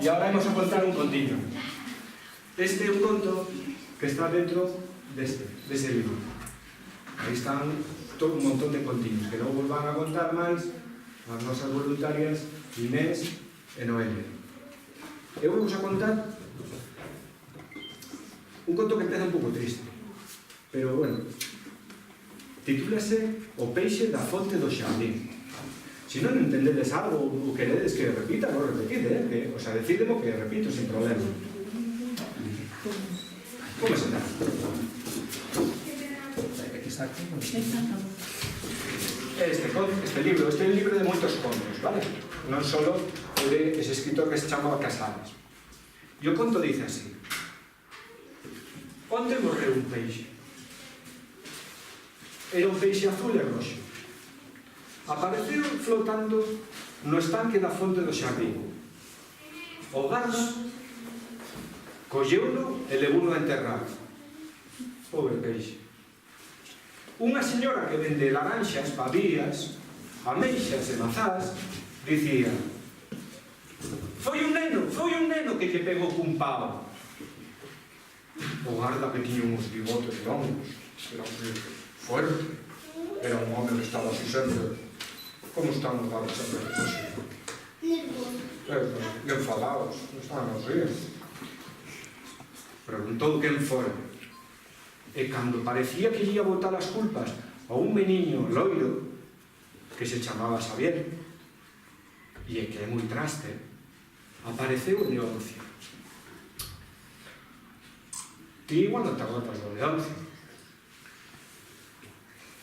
E agora vamos a contar un contiño. Este é un conto que está dentro dese libro. Aí están todo un montón de contiños que non vos van a contar máis as nosas voluntarias Inés e Noelia. Eu vou a contar un conto que empeza un pouco triste, pero bueno, titúlase O peixe da fonte do xardín. Se non entendedes algo ou queredes que repita, non repetide, que, o sea, decídemo que repito sin problema. Como se dá? Este libro é un libro de moitos contos, vale? Non só de ese escritor que se chamaba Casares. E o conto dice así: onde morreu un peixe? Era un peixe azul e roxo. Apareceu flotando no estanque da fonte do xardín. O garda colleuno e levouno a enterrar. Pobre peixe. Unha señora que vende laranxas, pavías, ameixas e mazás dicía: foi un neno que lle pegou cun pavo. O garda que tiña uns bigotes longos, era un fuerte, era un home que estaba así sempre. Como están os gardas sempre así? Enfadados, estaban así. Preguntou quen fora. E cando parecía que lle ia botar as culpas a un meniño loiro que se chamaba Xavier e que é moi traste, apareceu o Leoncio. Ti igual non te agotas do Leoncio.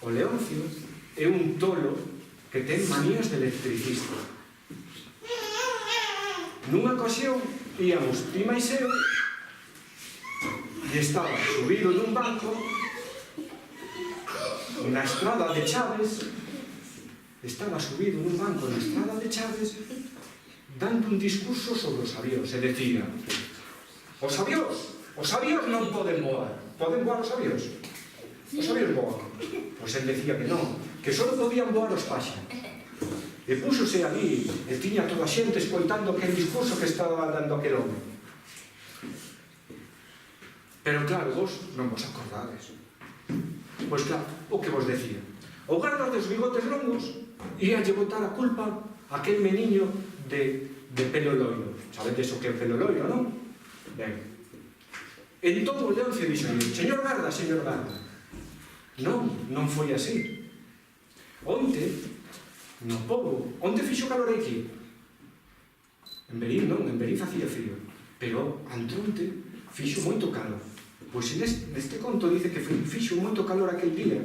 O Leoncio é un tolo que ten manías de electricista. Nunha ocasión íamos ti máis eu e estaba subido nun banco na estrada de Chaves, dando un discurso sobre os avións e decía: os avións non poden voar. Poden voar os avións? Os avións voan. Pois el decía que non, que só podían voar os páxaros. E púxose ali e tiña toda a xente escoitando aquel discurso que estaba dando aquel home. Pero claro, vos non vos acordades. Pois claro, o que vos decía: o garda dos bigotes longos ia lle botar a culpa a aquel meniño de pelo loiro. Sabedes o que é pelo loiro, non? Ben. Entón o Leoncio dixo: señor garda, non foi así. Onte, no pobo, onde fixo calor aquí? En Verín non, en Verín facía frío, pero antronte fixo moito calor. Pois neste conto dice que fixo moito calor aquel día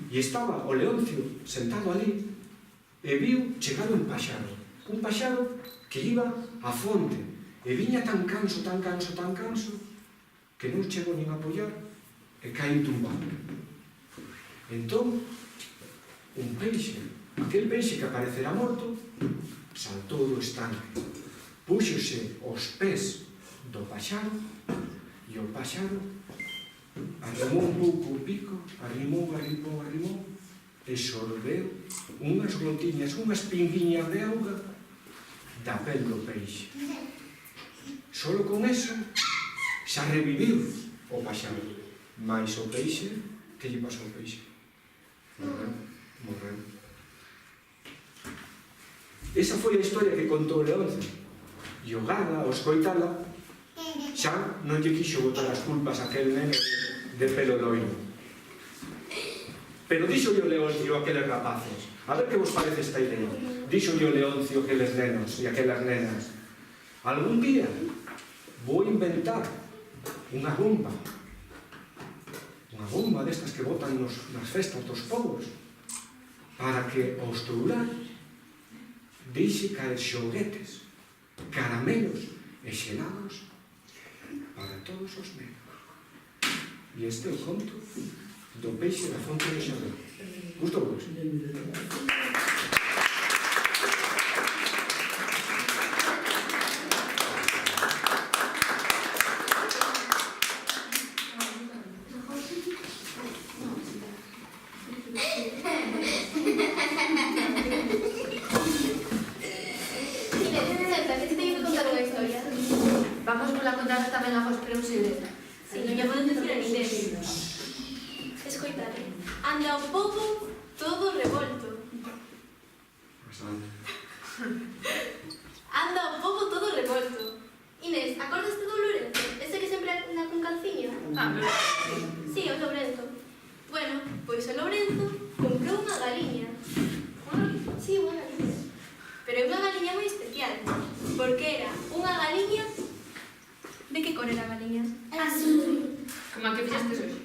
e estaba o Leoncio sentado ali e viu chegar un paxaro que iba á fonte e viña tan canso que non chegou nin a apoiar e caí tumbado. Entón, un peixe, aquel peixe que aparecera morto, saltou do estanque, púxose aos pés do paxaro e o paxaro arrimou un pouco o pico, arrimou e sorbeu unhas gotiñas, unhas pinguiñas de auga da pel do peixe. Solo con eso xa reviviu o paxaro, mais o peixe, que lle pasou ao peixe? Morreu. Esa foi a historia que contou Leoncio. E o garda, ao escoitala, xa non lle quixo botar as culpas a aquel neno de pelo loiro. Pero díxolle o Leoncio a aqueles rapaces: a ver que vos parece esta idea. Díxolle o Leoncio a aqueles nenos e aquelas nenas: algún día vou inventar unha bomba destas que botan nas festas dos povos, para que ao estourar deixe caer xoguetes, caramelos e xelados para todos os nenos. E este é o conto do peixe da fonte do xardín. Gustou vos? Vamos a contar tamén a vos, pero un segredo. Si, non lle podes decir a ninguén. Escoitade. Anda o pobo todo revolto. Anda o pobo todo revolto. Inés, acordaste do Lourenzo? Ese que sempre anda con calciño? Sí, o Lourenzo. Bueno, pois o Lourenzo comprou unha galiña. Sí, unha galiña. Pero é unha galiña moi especial, porque era unha galiña... De que cor era a galiña? Azul. Como a que fixestes hoxe.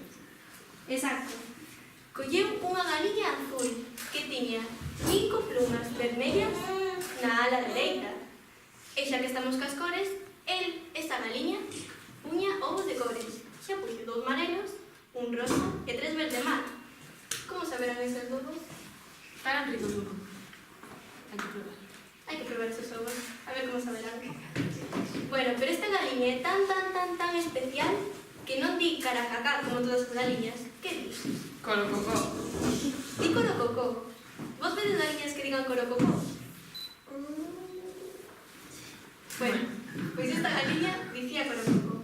Exacto. Colleu unha galiña azul que tiña 5 plumas vermellas na ala dereita. E xa que estamos cas cores, esta galiña puña ovos de cores. Xa puxo 2 marelos, un rosa e 3 verde mar. Como saberán eses ovos? Estarán ricos uno. Hai que probar. Hai que probar esos ovos, a ver como saberán. Bueno, pero esta galiña é tan especial que non di caracacá como todas as galiñas. Que di? Corococó. Di corococó. Vos vedes galiñas que digan corococó? Bueno, pois esta galiña dicía corococó.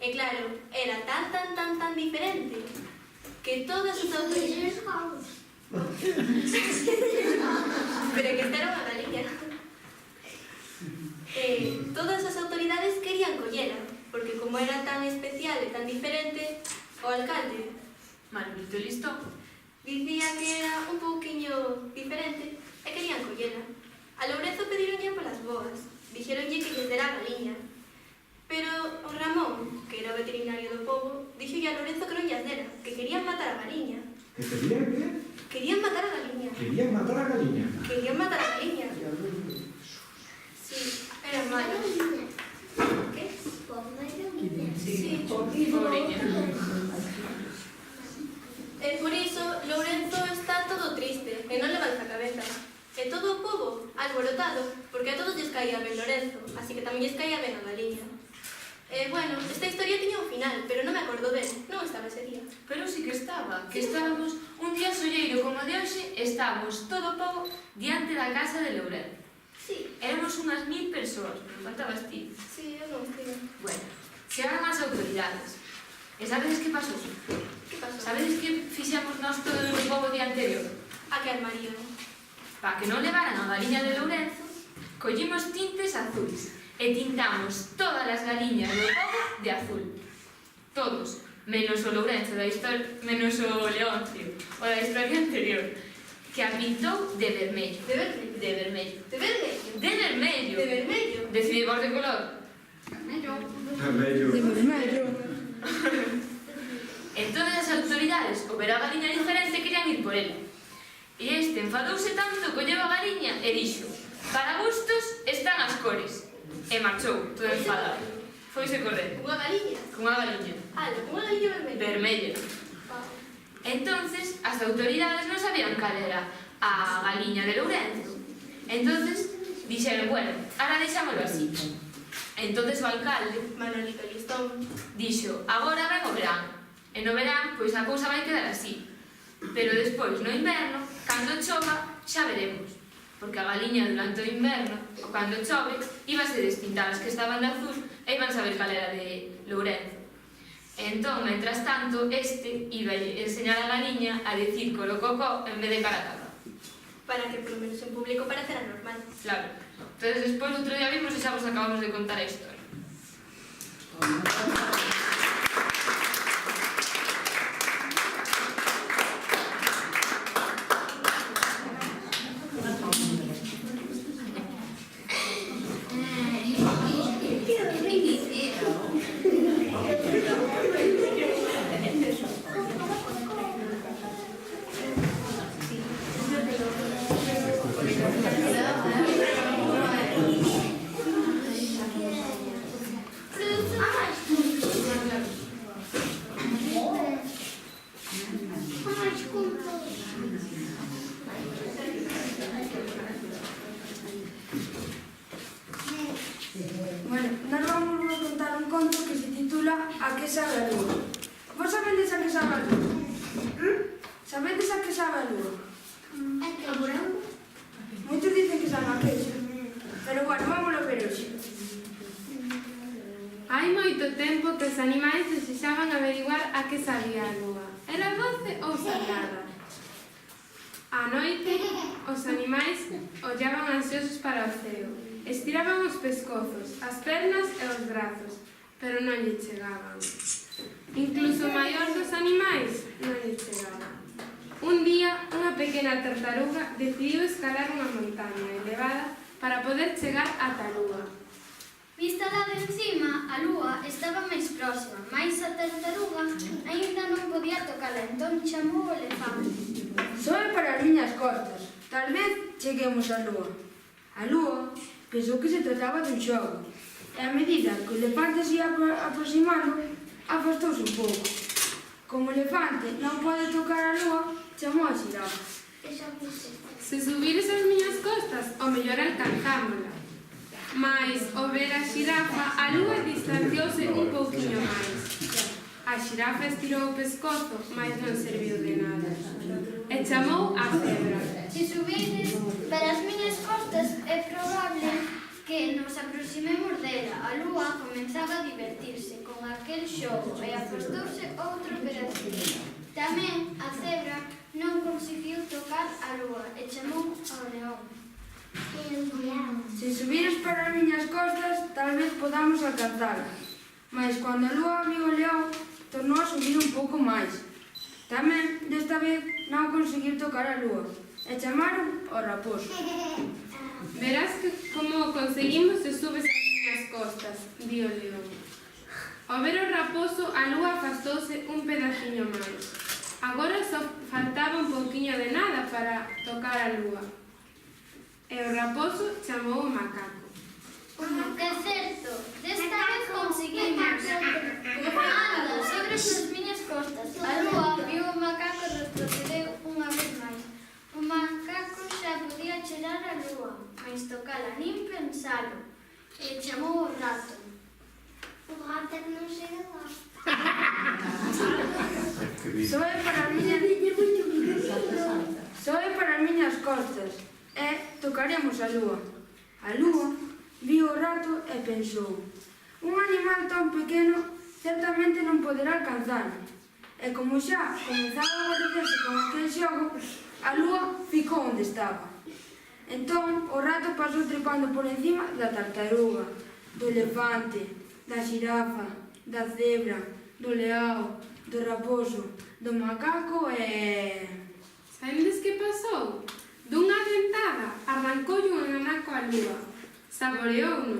E claro, era tan diferente que todas as autoridades... Pero que esta era unha galiña. Todas as autoridades querían collera, porque como era tan especial e tan diferente, o alcalde Manolito listo. dicía que era un pouquiño diferente e querían collera. A Lourenzo pedironlle polas boas, dixeronlle que lles dera a galiña. Pero o Ramón, que era o veterinario do pobo, dixolle a Lourenzo que non llas dera, que querían matar a galiña. Que pedían que? Querían matar a galiña. Querían matar a galiña. Querían matar a galiña. Sí, era malo. ¿Qué? Sí, Pobreña. E por iso Lourenzo está todo triste e non levanta a cabeza. E todo o pobo alborotado, porque a todos lles caía ben Lourenzo, así que tamén lles caía ben a galiña. Bueno, esta historia tiña un final, pero non me acordo ben, non estaba ese día. Pero sí que estaba, que estábamos un día solleiro como de hoxe, estábamos todo o pobo diante da casa de Lourenzo. Sí, Éramos unhas 1000 persoas, pero faltabas ti. sí, eu non estive. Bueno, chegaron as autoridades. E sabedes que pasou? Que pasou? Sabedes que fixemos nós todo o pobo día anterior? A que armarío? Para que non levaran a galiña de Lourenzo, collimos tintes azuis e tintamos todas as galiñas do pobo de azul. Todos, menos o Lourenzo da historia, menos o Leoncio, o da historia anterior, que a pintou de vermello. De vermello? De vermello. De vermello? De vermello. De vermello? Decidimos de color. Vermello. Entón as autoridades, ao ver a galiña diferente, querían ir por ela. E este enfadouse tanto, colleu a galiña e dixo: para gustos están as cores. E marchou, todo enfadado. Foise correr. Unha galiña? Cunha galiña. Unha galiña vermelha? Vermella. Entonces, as autoridades non sabían cal era a galiña de Lourenzo. Entonces, dixeron, bueno, ahora deixámoslo así. Entonces o alcalde, Manolito Listón, dixo, agora ven o verán. E no verán, pois a cousa vai quedar así. Pero despois, no inverno, cando chova, xa veremos. Porque a galiña durante o inverno, ou cando chove, íbase despintar as que estaban de azul e iban saber cal era de Lourenzo. Entón, mentras tanto, este iba a enseñar a galiña a decir corococó en vez de caracaca. para que polo menos en público parecera normal. Claro. Entonces, despois, outro día vimos e xa vos acabamos de contar a historia. Bueno, nós vamos a contar un conto que se titula A que sabe a lúa. Vos sabedes a que sabe a lúa? Sabedes a que sabe a lúa? Moitos dicen que sabe a queixa. Pero bueno, vámonos ver hoxe. Hai moito tempo que os animais desexaban averiguar a que sabía a lúa. Era doce ou salgada? A noite, os animais ollaban ansiosos para o ceo. Estiraban os pescozos, as pernas e os brazos, pero non lle chegaban. Incluso o maior dos animais non lle chegaba. Un día, unha pequena tartaruga decidiu escalar unha montaña elevada para poder chegar ata a lúa. Vista lá de encima, a lúa estaba máis próxima, mais a tartaruga aínda non podía tocala, entón chamou o elefante. Sobe para as miñas costas. Tal vez cheguemos á lúa. A lúa pensou que se trataba dun xogo, e a medida que o elefante se ia aproximando, afastouse un pouco. Como o elefante non pode tocar a lúa, chamou a xirafa. Se subires as miñas costas, o mellor alcanzámola. Mais, ao ver a xirafa, a lúa distanciouse un pouquiño máis. A xirafa estirou o pescozo, mas non serviu de nada. E chamou a cebra. Se subides para as miñas costas, é probable que nos aproximemos dela. A lúa comenzaba a divertirse con aquel xogo e afastouse outro pedacito. Tamén a cebra non conseguiu tocar a lúa e chamou ao león. Se subires para as miñas costas, tal vez podamos alcanzala. Mas cando a lúa viu o león, tornou a subir un pouco máis. Tamén, desta vez, non conseguiu tocar a lúa e chamaron ao raposo. Verás que como conseguimos se subes as miñas costas, di o león. Ao ver o raposo, a lúa afastouse un pedaciño máis. Agora só faltaba un pouquiño de nada para tocar a lúa. E o raposo chamou o macaco. Que certo, desta vez conseguimos. Anda, sobre as miñas costas. A lúa viu o macaco e retrocedeu unha vez máis. O macaco xa podía chegar a lúa, mas tocala nin pensalo. E chamou o rato. O rato non chega lá. Sobe para as miñas costas e tocaremos a lúa. A lúa viu o rato e pensou: un animal tan pequeno certamente non poderá alcanzarme. E como xa comezaba a aborrecerse con aquel xogo, a lúa ficou onde estaba. Entón, o rato pasou trepando por encima da tartaruga, do elefante, da xirafa, da cebra, do leao, do raposo, do macaco e... Sabendes que pasou? Dunha dentada arrancoulle un anaco á lúa, saboreouno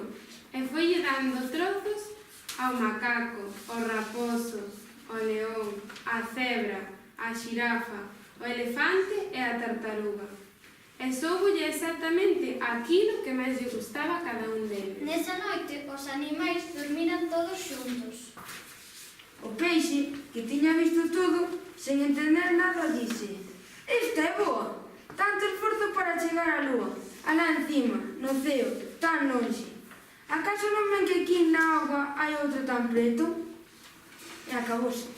e foille dando trozos ao macaco, ao raposo, ao león, á cebra, á xirafa, ao elefante e á tartaruga. E soubolle exactamente aquilo que máis lle gustaba a cada un deles. Nesa noite, os animais dormiran todos xuntos. O peixe, que tiña visto todo, sen entender nada, dixe: esta é boa! Tanto esforzo para chegar á lúa, alá encima, no ceo, tan lonxe. Acaso non ven que aquí na auga hai outro tan preto? E acabouse.